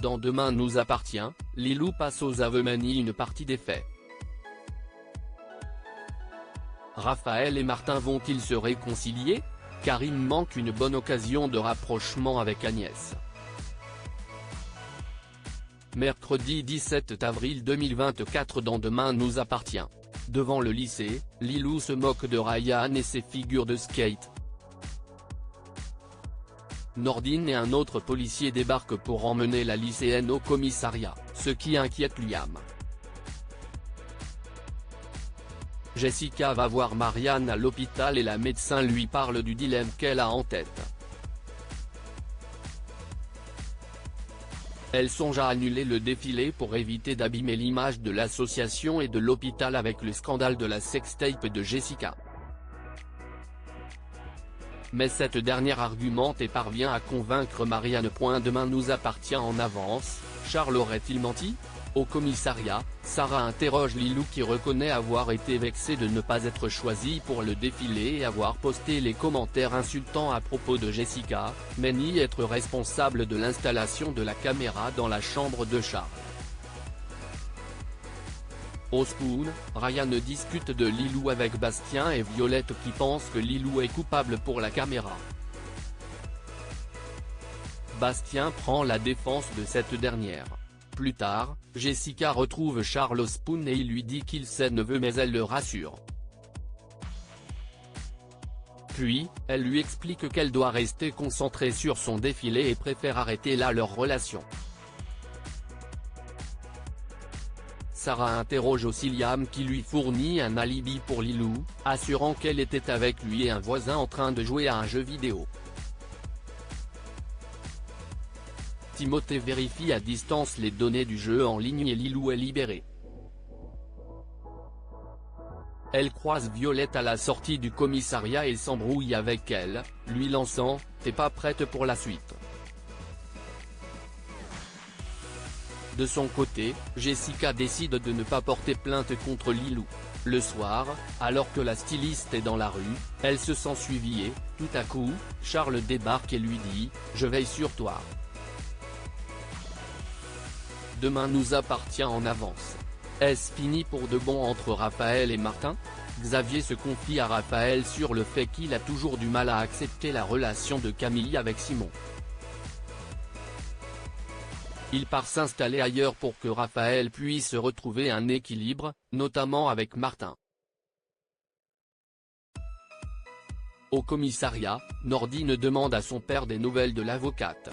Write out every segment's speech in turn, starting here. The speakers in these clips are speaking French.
dans Demain nous appartient, Lilou passe aux aveux, manie une partie des faits. Raphaël et Martin vont-ils se réconcilier? Karim manque une bonne occasion de rapprochement avec Agnès. Mercredi 17 avril 2024 dans Demain nous appartient. Devant le lycée, Lilou se moque de Ryan et ses figures de skate. Nordine et un autre policier débarquent pour emmener la lycéenne au commissariat, ce qui inquiète Liam. Jessica va voir Marianne à l'hôpital et la médecin lui parle du dilemme qu'elle a en tête. Elle songe à annuler le défilé pour éviter d'abîmer l'image de l'association et de l'hôpital avec le scandale de la sextape de Jessica. Mais cette dernière argumente et parvient à convaincre Marianne. Demain nous appartient en avance, Charles aurait-il menti? Au commissariat, Sarah interroge Lilou qui reconnaît avoir été vexée de ne pas être choisie pour le défilé et avoir posté les commentaires insultants à propos de Jessica, mais nie être responsable de l'installation de la caméra dans la chambre de Charles. Au Spoon, Ryan discute de Lilou avec Bastien et Violette qui pensent que Lilou est coupable pour la caméra. Bastien prend la défense de cette dernière. Plus tard, Jessica retrouve Charles au Spoon et il lui dit qu'il sait neveu mais elle le rassure. Puis, elle lui explique qu'elle doit rester concentrée sur son défilé et préfère arrêter là leur relation. Sarah interroge aussi Liam qui lui fournit un alibi pour Lilou, assurant qu'elle était avec lui et un voisin en train de jouer à un jeu vidéo. Timothée vérifie à distance les données du jeu en ligne et Lilou est libérée. Elle croise Violette à la sortie du commissariat et s'embrouille avec elle, lui lançant « T'es pas prête pour la suite ». De son côté, Jessica décide de ne pas porter plainte contre Lilou. Le soir, alors que la styliste est dans la rue, elle se sent suivie et, tout à coup, Charles débarque et lui dit « Je veille sur toi ». Demain nous appartient en avance. Est-ce fini pour de bon entre Raphaël et Martin? Xavier se confie à Raphaël sur le fait qu'il a toujours du mal à accepter la relation de Camille avec Simon. Il part s'installer ailleurs pour que Raphaël puisse retrouver un équilibre, notamment avec Martin. Au commissariat, Nordine demande à son père des nouvelles de l'avocate.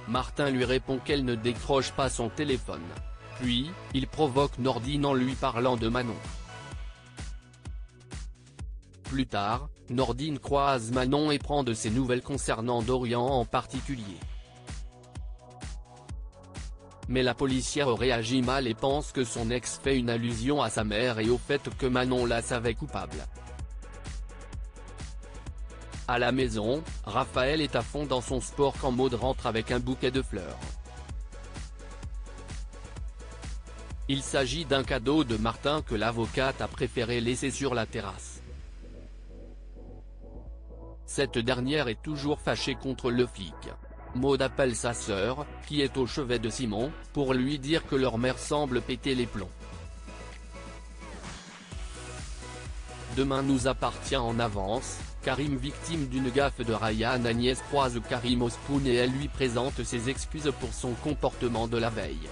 Martin lui répond qu'elle ne décroche pas son téléphone. Puis, il provoque Nordine en lui parlant de Manon. Plus tard, Nordine croise Manon et prend de ses nouvelles concernant Dorian en particulier. Mais la policière réagit mal et pense que son ex fait une allusion à sa mère et au fait que Manon la savait coupable. À la maison, Raphaël est à fond dans son sport quand Maud rentre avec un bouquet de fleurs. Il s'agit d'un cadeau de Martin que l'avocate a préféré laisser sur la terrasse. Cette dernière est toujours fâchée contre le flic. Maud appelle sa sœur, qui est au chevet de Simon, pour lui dire que leur mère semble péter les plombs. Demain nous appartient en avance, Karim victime d'une gaffe de Ryan. Agnès croise Karim au Spoon et elle lui présente ses excuses pour son comportement de la veille.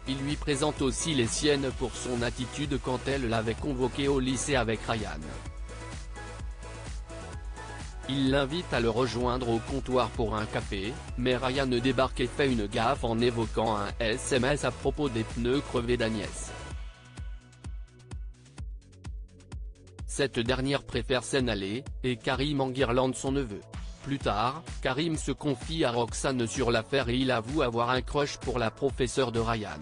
Il lui présente aussi les siennes pour son attitude quand elle l'avait convoqué au lycée avec Ryan. Il l'invite à le rejoindre au comptoir pour un café, mais Ryan débarque et fait une gaffe en évoquant un SMS à propos des pneus crevés d'Agnès. Cette dernière préfère s'en aller, et Karim enguirlande son neveu. Plus tard, Karim se confie à Roxane sur l'affaire et il avoue avoir un crush pour la professeure de Ryan.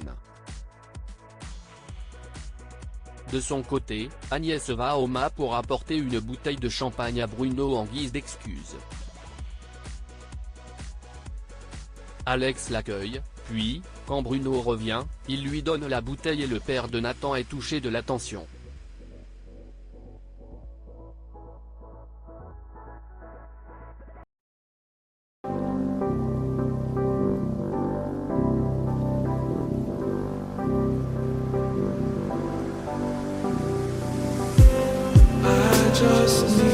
De son côté, Agnès va au MA pour apporter une bouteille de champagne à Bruno en guise d'excuse. Alex l'accueille, puis, quand Bruno revient, il lui donne la bouteille et le père de Nathan est touché de l'attention. just need